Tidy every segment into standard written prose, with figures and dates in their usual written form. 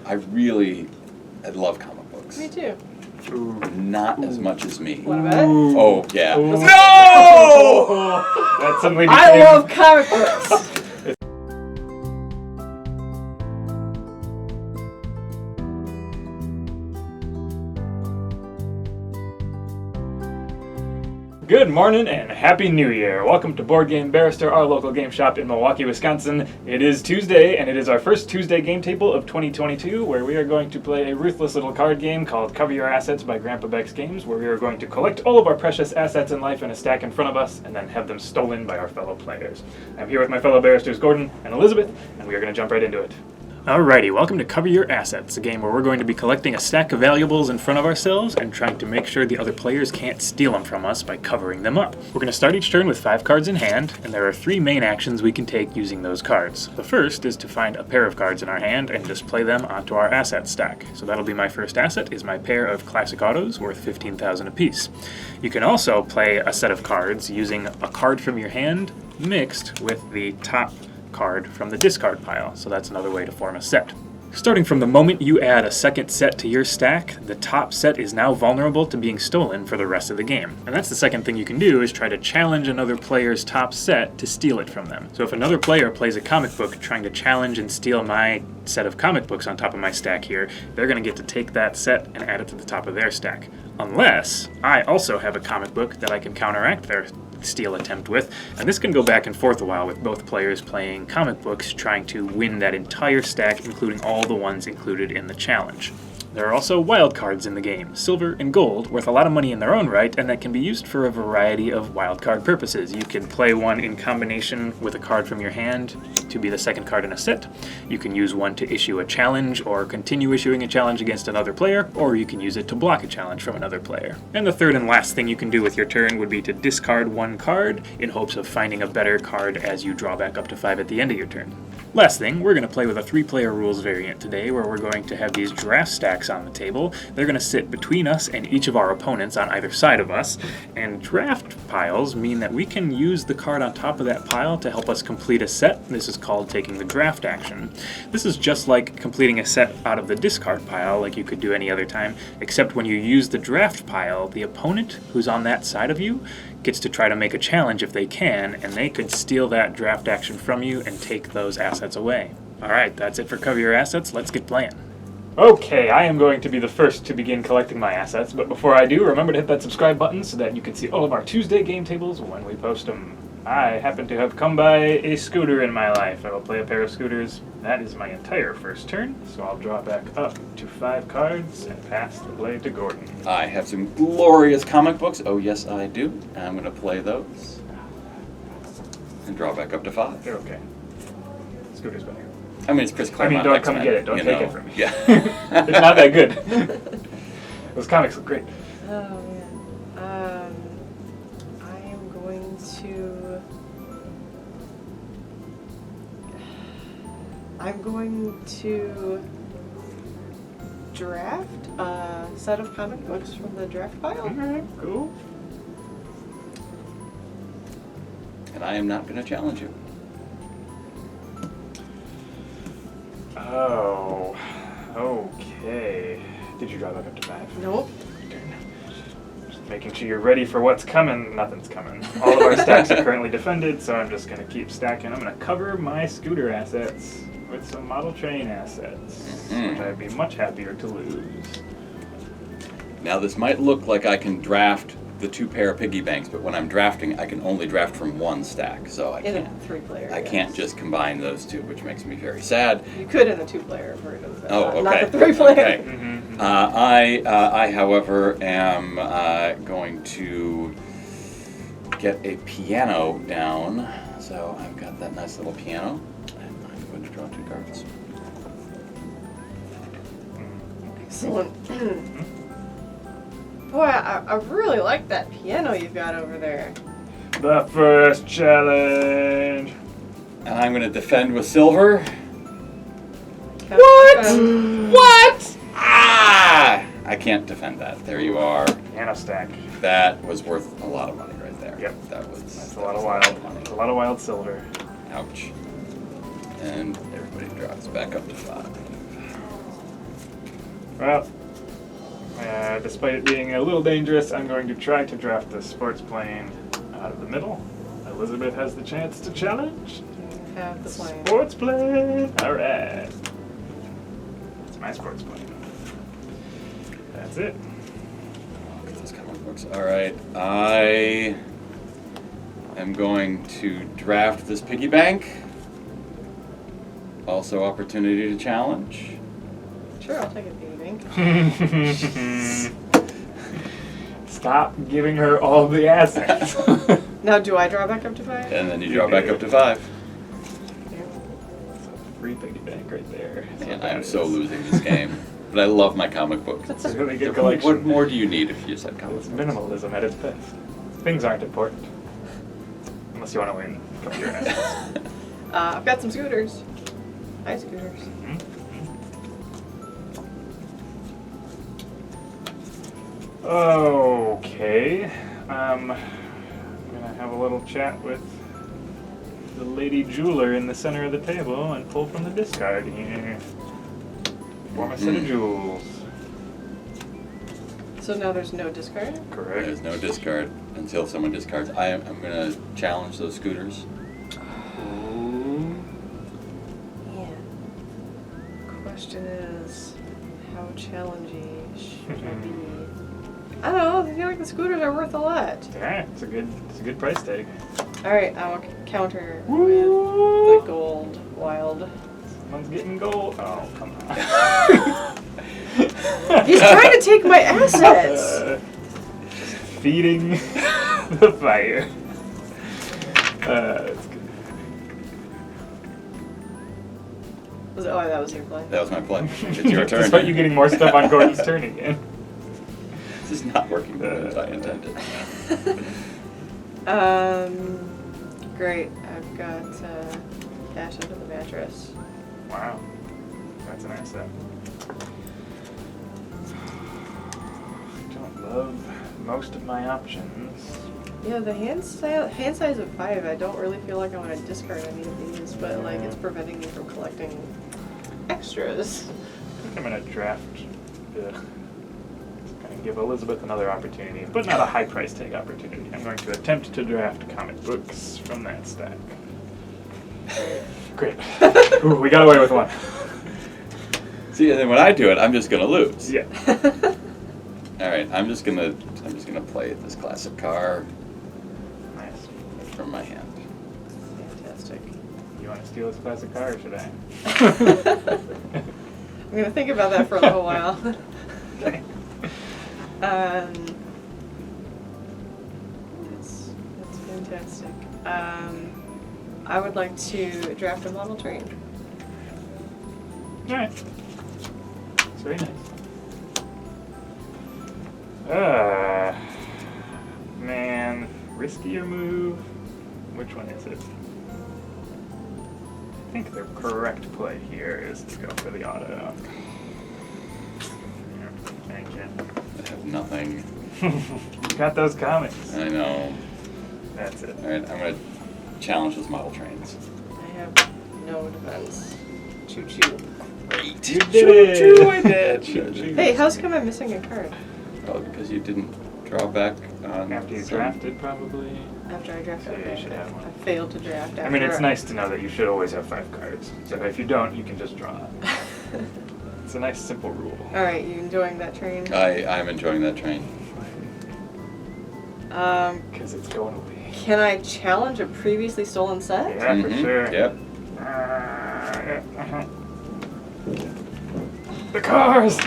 I love comic books. Me too. Not as much as me. What about it? Oh, yeah. Ooh. No! That suddenly I became... love comic books. Good morning and Happy New Year. Welcome to Board Game Barrister, our local game shop in Milwaukee, Wisconsin. It is Tuesday, and it is our first Tuesday game table of 2022, where we are going to play a ruthless little card game called Cover Your Assets by Grandpa Beck's Games, where we are going to collect all of our precious assets in life in a stack in front of us, and then have them stolen by our fellow players. I'm here with my fellow barristers, Gordon and Elizabeth, and we are going to jump right into it. Alrighty, welcome to Cover Your Assets, a game where we're going to be collecting a stack of valuables in front of ourselves and trying to make sure the other players can't steal them from us by covering them up. We're going to start each turn with 5 cards in hand, and there are 3 main actions we can take using those cards. The first is to find a pair of cards in our hand and display them onto our asset stack. So that'll be my first asset, is my pair of classic autos worth 15,000 apiece. You can also play a set of cards using a card from your hand mixed with the top card from the discard pile, so that's another way to form a set. Starting from the moment you add a second set to your stack, the top set is now vulnerable to being stolen for the rest of the game. And that's the second thing you can do, is try to challenge another player's top set to steal it from them. So if another player plays a comic book trying to challenge and steal my set of comic books on top of my stack here, they're going to get to take that set and add it to the top of their stack. Unless I also have a comic book that I can counteract their steal attempt with, and this can go back and forth a while with both players playing comic books trying to win that entire stack, including all the ones included in the challenge. There are also wild cards in the game, silver and gold, worth a lot of money in their own right, and that can be used for a variety of wild card purposes. You can play one in combination with a card from your hand to be the second card in a set. You can use one to issue a challenge or continue issuing a challenge against another player, or you can use it to block a challenge from another player. And the third and last thing you can do with your turn would be to discard one card in hopes of finding a better card as you draw back up to 5 at the end of your turn. Last thing, we're going to play with a 3-player rules variant today, where we're going to have these draft stacks on the table. They're going to sit between us and each of our opponents on either side of us, and draft piles mean that we can use the card on top of that pile to help us complete a set. This is called taking the draft action. This is just like completing a set out of the discard pile, like you could do any other time, except when you use the draft pile, the opponent who's on that side of you gets to try to make a challenge if they can, and they could steal that draft action from you and take those assets away. Alright, that's it for Cover Your Assets. Let's get playing. Okay, I am going to be the first to begin collecting my assets, but before I do, remember to hit that subscribe button so that you can see all of our Tuesday game tables when we post them. I happen to have come by a scooter in my life. I will play a pair of scooters. That is my entire first turn, so I'll draw back up to 5 cards and pass the blade to Gordon. I have some glorious comic books. Oh, yes, I do. I'm going to play those. And draw back up to 5. They're okay. Scooter's better. I mean, it's Chris Claremont. Don't come and get it. Don't take it from me. Yeah. It's not that good. Those comics look great. Oh man. I am going to. Draft a set of comic books from the draft pile. Alright, cool. And I am not going to challenge you. Oh, okay. Did you draw back up to 5? Nope. Just making sure you're ready for what's coming. Nothing's coming. All of our stacks are currently defended, so I'm just going to keep stacking. I'm going to cover my scooter assets with some model train assets, which I'd be much happier to lose. Now, this might look like I can draft the 2 pair of piggy banks, but when I'm drafting, I can only draft from 1 stack, so I In can't. a 3-player. I can't just combine those 2, which makes me very sad. You could in a 2-player version. Oh, okay. Not the 3-player. Okay. Mm-hmm. I, however, am going to get a piano down. So I've got that nice little piano, and I'm going to draw 2 cards. Excellent. Boy, I really like that piano you've got over there. The first challenge. And I'm going to defend with silver. What? What? Ah! I can't defend that. There you are. Piano stack. That was worth a lot of money right there. Yep. That's a lot of wild money. A lot of wild silver. Ouch. And everybody drops back up to 5. Well, despite it being a little dangerous, I'm going to try to draft the sports plane out of the middle. Elizabeth has the chance to challenge. Have the plane. Sports plane! Alright. It's my sports plane. That's it. Look at those comic books. Alright, I am going to draft this piggy bank. Also opportunity to challenge. Sure, I'll take a piggy bank. Stop giving her all the assets. Now, do I draw back up to 5? And then you draw back up to 5. Free piggy bank right there. Man, I am so losing this game. But I love my comic books. It's a really good collection. What more do you need if you just had comic It's books? minimalism at its best. Things aren't important. Unless you want to win a couple of your assets. I've got some scooters. Hi, scooters. Okay. I'm gonna have a little chat with the lady jeweler in the center of the table and pull from the discard here. Form a set of jewels. So now there's no discard? Correct. There's no discard until someone discards. I'm going to challenge those scooters. Yeah. Question is, how challenging should it be? I don't know. I feel like the scooters are worth a lot. Yeah, it's a good price tag. All right, I will counter Woo! with the gold wild. Someone's getting gold. Oh, come on. He's trying to take my assets. Feeding the fire. That's good. That was your play. That was my play. It's your turn. Despite you getting more stuff on Gordon's turn again. This is not working as I intended. Great. I've got cash under the mattress. Wow, that's an asset. I don't love most of my options. Yeah, the hand size of 5. I don't really feel like I want to discard any of these, but like it's preventing me from collecting extras. I think I'm gonna draft the. Give Elizabeth another opportunity, but not a high price tag opportunity. I'm going to attempt to draft comic books from that stack. Great. Ooh, we got away with one. See, and then when I do it, I'm just gonna lose. Yeah. All right, I'm just gonna play this classic car Nice. from my hand. Fantastic. You want to steal this classic car, or should I? I'm gonna think about that for a little while. Okay. That's fantastic. I would like to draft a model train. Alright. It's very nice. Man, riskier move. Which one is it? I think the correct play here is to go for the auto. Yeah, thank you. I have nothing. You got those comics. I know. That's it. All right, I'm gonna challenge those model trains. I have no defense. Choo choo. Great. You did it! Choo, I did. Choo-choo. Hey, how's come I'm missing a card? Oh, because you didn't draw back on. After you some- drafted, probably. After I drafted, So you should have one. I failed to draft. I mean, it's after nice to know that you should always have 5 cards. So if you don't, you can just draw. It's a nice, simple rule. All right, you enjoying that train? I'm enjoying that train. Because it's going away. Can I challenge a previously stolen set? Yeah, for Mhm, sure. Yep. Yeah, uh-huh. The cars!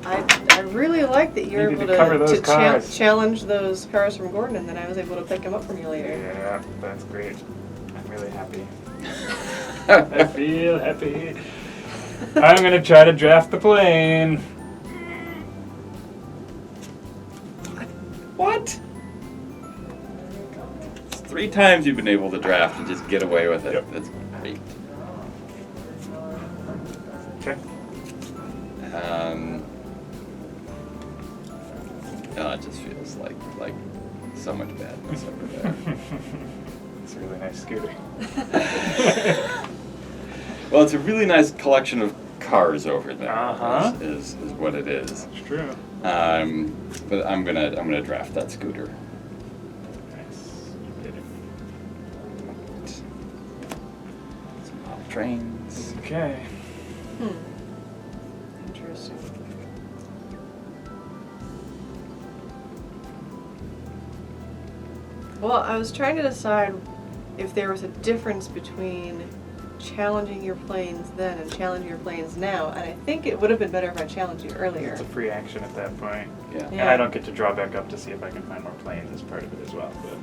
I really like that you were Needed able to cover those to cars. challenge those cars from Gordon, and then I was able to pick them up from you later. Yeah, that's great. I'm really happy. I feel happy. I'm gonna try to draft the plane. What? It's 3 times you've been able to draft and just get away with it. Yep. That's great. Okay. Oh, it just feels like so much badness over there. It's a really nice scooter. Well, it's a really nice collection of cars over there. Uh-huh. Is what it is. That's true. But I'm gonna draft that scooter. Nice. You did it. Some model trains. Okay. Interesting. Well, I was trying to decide if there was a difference between challenging your planes then and challenging your planes now, and I think it would have been better if I challenged you earlier. It's a free action at that point. Yeah. And I don't get to draw back up to see if I can find more planes as part of it as well. But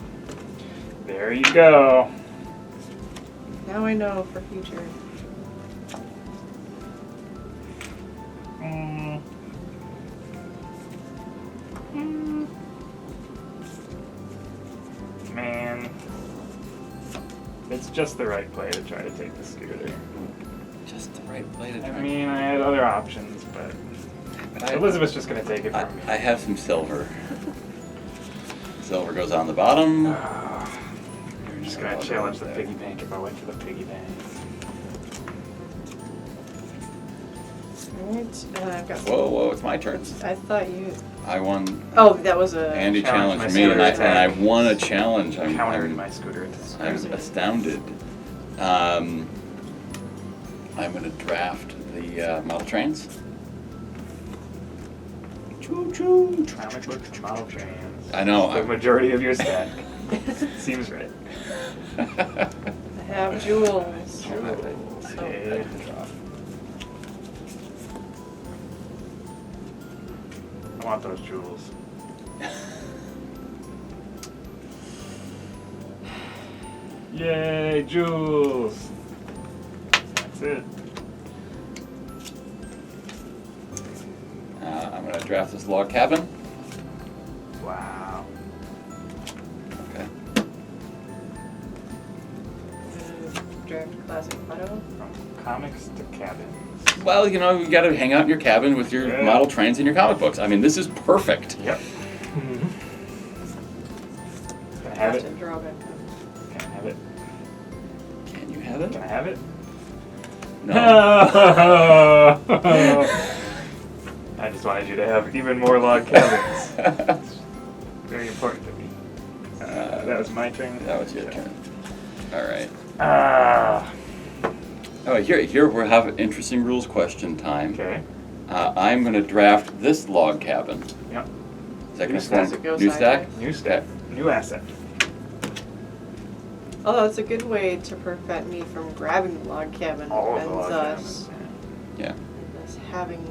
there you go. Now I know for future. Mm. Man, it's just the right play to try to take the scooter. Just the right play to try. I mean, I had other options, but Elizabeth's just gonna take it from me. I have some silver. Silver goes on the bottom. I'm just gonna challenge the piggy bank if I went for the piggy bank. Alright, and I've got. Whoa, it's my turn. I thought you. I won. Oh, that was a. Andy Challenge challenged my me, and I scooter won a challenge. Countered my scooter attack. I'm astounded. I'm going to draft the model trains. Choo-choo. Comic books and model trains. I know. The majority of your stack. Seems right. I have jewels. Okay. I want those jewels. Yay, jewels! That's it. I'm going to draft this log cabin. Wow. Okay. Draft classic photo. From comics to cabins. Well, you know, you got to hang out in your cabin with your model trains and your comic books. I mean, this is perfect. Yep. Can I have it? Draw back. Can I have it? Can you have it? Can I have it? No. I just wanted you to have even more log cabins. It's very important to me. That was my turn. That was your turn. All right. Ah. Oh, here we have interesting rules question time. Okay. I'm going to draft this log cabin. Yep. Is that New going to stack. Go new stack? sideways. New stack. New asset. Although it's a good way to prevent me from grabbing the log cabin All of and the log thus, cabins. Yeah. thus having.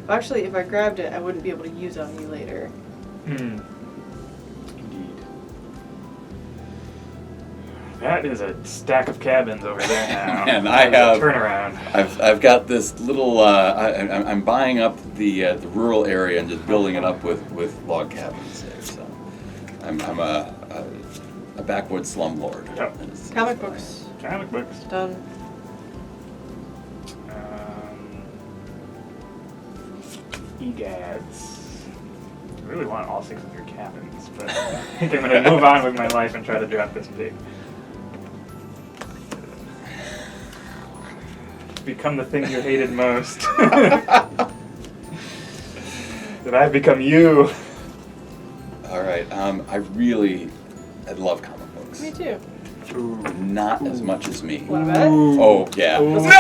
Actually, if I grabbed it, I wouldn't be able to use it on you later. Indeed. That is a stack of cabins over there now. Man, That is a turnaround. I've got this little. I'm buying up the rural area and just building it up with log cabins there. So I'm a backwoods slumlord. Yep. Comic books. Comic books. Done. Egads. I really want all 6 of your cabins, but I think I'm going to move on with my life and try to draft this big. Become the thing you hated most. That I've become you. All right. I love comic books. Me too. Not as much as me. Want to bet? Oh yeah. Ooh. No!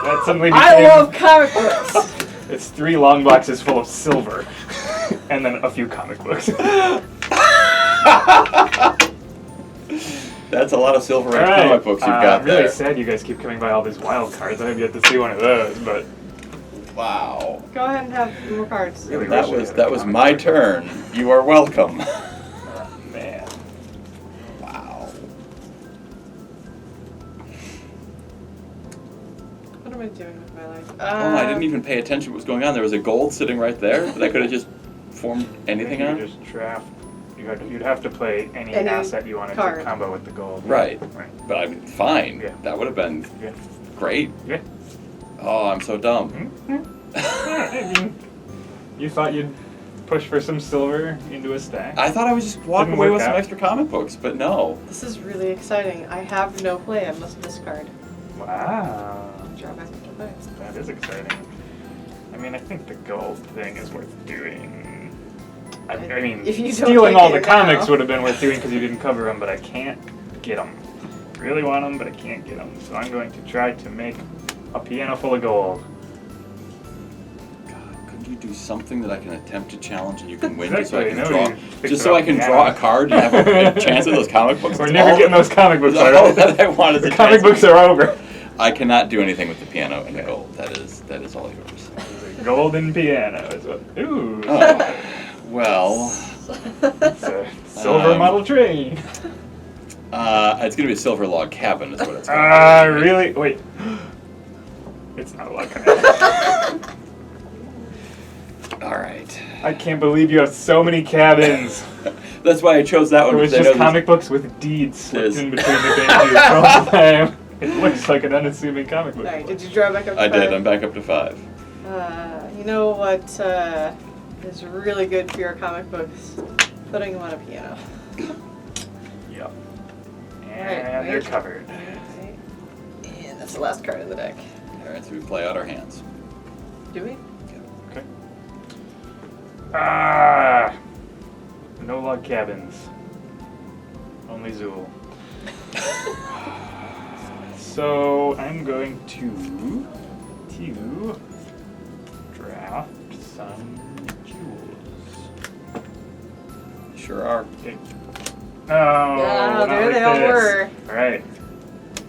That suddenly became, I love comic books. It's 3 long boxes full of silver, and then a few comic books. That's a lot of silver and Alright, comic books you've got I'm really there. sad you guys keep coming by all these wild cards. I have yet to see one of those, but Wow. Go ahead and have more cards. Really That wish I was had a was comic my book. turn. You are welcome. Man. Wow. What am I doing with my life? Oh, I didn't even pay attention to what was going on. There was a gold sitting right there that I could have just formed anything You on. just draft. You'd have to play any Any asset you wanted card. to combo with the gold. Right. Right. But I mean, fine. Yeah. That would have been Yeah. great. Yeah. Oh, I'm so dumb. You thought you'd push for some silver into a stack. I thought I was just walking Didn't away work with some out. extra comic books, but no. This is really exciting. I have no play. I must discard. Wow. draw back up to 5. That is exciting. I mean, I think the gold thing is worth doing. I mean, If you don't stealing take all it the comics now. would have been worth doing because you didn't cover them, but I can't get them. Really want them, but I can't get them. So I'm going to try to make a piano full of gold. God, couldn't you do something that I can attempt to challenge and you can win just so I Exactly, can nobody draw? picks Just it so I up. can Yeah. draw a card and have a chance at those comic books? We're That's never all getting those comic books that's out. all that I want is The a comic chance. books are over. I cannot do anything with the piano and the gold. That is all yours. Golden piano is what. Ooh. Oh, well, It's a silver model train. it's gonna be a silver log cabin, is what it's gonna be. Really? Wait. It's not a log cabin. All right. I can't believe you have so many cabins. That's why I chose that one. It was because I just know comic books with deeds slipped There's- in between the pages all the time. It looks like an unassuming comic book. Alright, did you draw back up to I 5? did. I'm back up to 5. You know what is really good for your comic books? Putting them on a piano. Yep. Right, And they're wait. covered. Alright. And that's the last card in the deck. All right, so we play out our hands. Do we? Okay. Ah! No log cabins. Only Zool. So I'm going to draft some jewels. Sure are. Okay. Oh, No, not there like they all this. were. All right.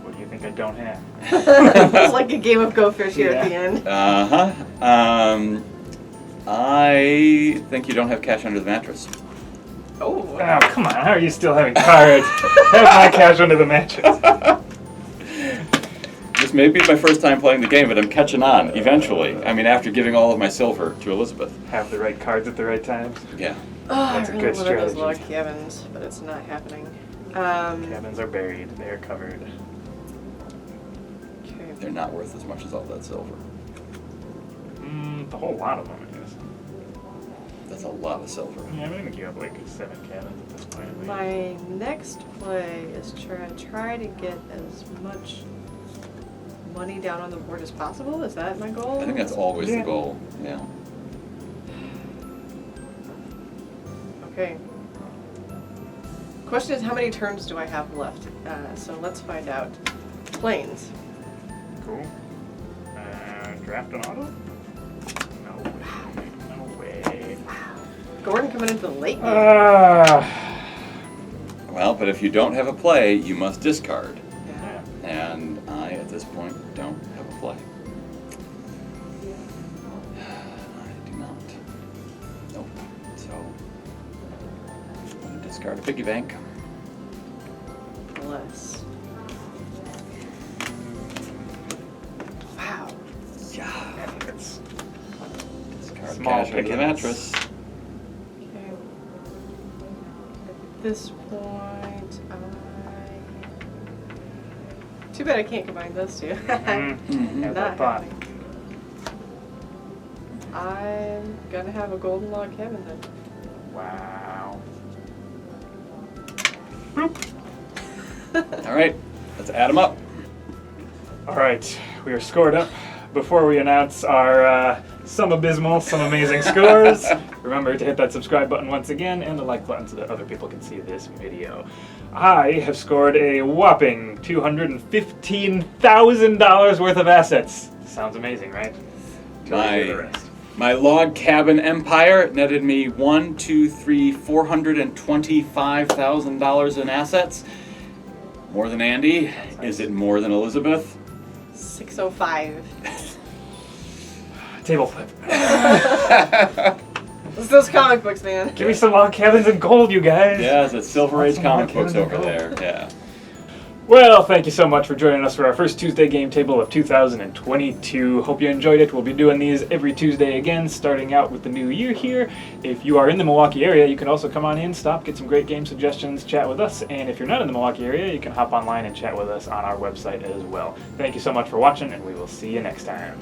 What do you think I don't have? It's like a game of Go Fish here at the Yeah. end. I think you don't have cash under the mattress. Oh. Oh, come on. How are you still having cards? Have my cash under the mattress. This may be my first time playing the game, but I'm catching on eventually. I mean, after giving all of my silver to Elizabeth. Have the right cards at the right times. Yeah. Oh, That's I a really good wanted those strategy. log cabins, but it's not happening. Cabins are buried. They are covered. Okay. They're not worth as much as all that silver. A whole lot of them, I guess. That's a lot of silver. Yeah, I'm gonna give up like 7 cabins at this point. My next play is try to get as much money down on the board as possible. Is that my goal? I think that's always Yeah. the goal. Yeah. Okay. Question is, how many turns do I have left? So let's find out. Planes. Cool. Draft an auto? No. No way. Gordon coming into the late game. Well, but if you don't have a play, you must discard. Yeah. Yeah. And I, at this point, don't have a play. I do not. Nope. So, I'm going to discard a piggy bank. Bless. Wow. Yeah. I think it's Discard Small cash under the pickings. mattress. Okay. At this point, too bad I can't combine those two. Mhm. Yeah, Not that thought. happening. I'm gonna have a golden log cabin then. Wow. All right, let's add them up. All right, we are scored up. Before we announce our some abysmal, some amazing scores, remember to hit that subscribe button once again and the like button so that other people can see this video. I have scored a whopping $215,000 worth of assets. Sounds amazing, right? Till we hear the rest. My log cabin empire netted me $425,000 in assets. More than Andy. Is it more than Elizabeth? 605. Table flip. It's those comic books, man. Give me some log cabins and gold, you guys. Yeah, it's Silver Age Awesome comic log books cabins over and there. gold. Yeah. Well, thank you so much for joining us for our first Tuesday game table of 2022. Hope you enjoyed it. We'll be doing these every Tuesday again, starting out with the new year here. If you are in the Milwaukee area, you can also come on in, stop, get some great game suggestions, chat with us. And if you're not in the Milwaukee area, you can hop online and chat with us on our website as well. Thank you so much for watching, and we will see you next time.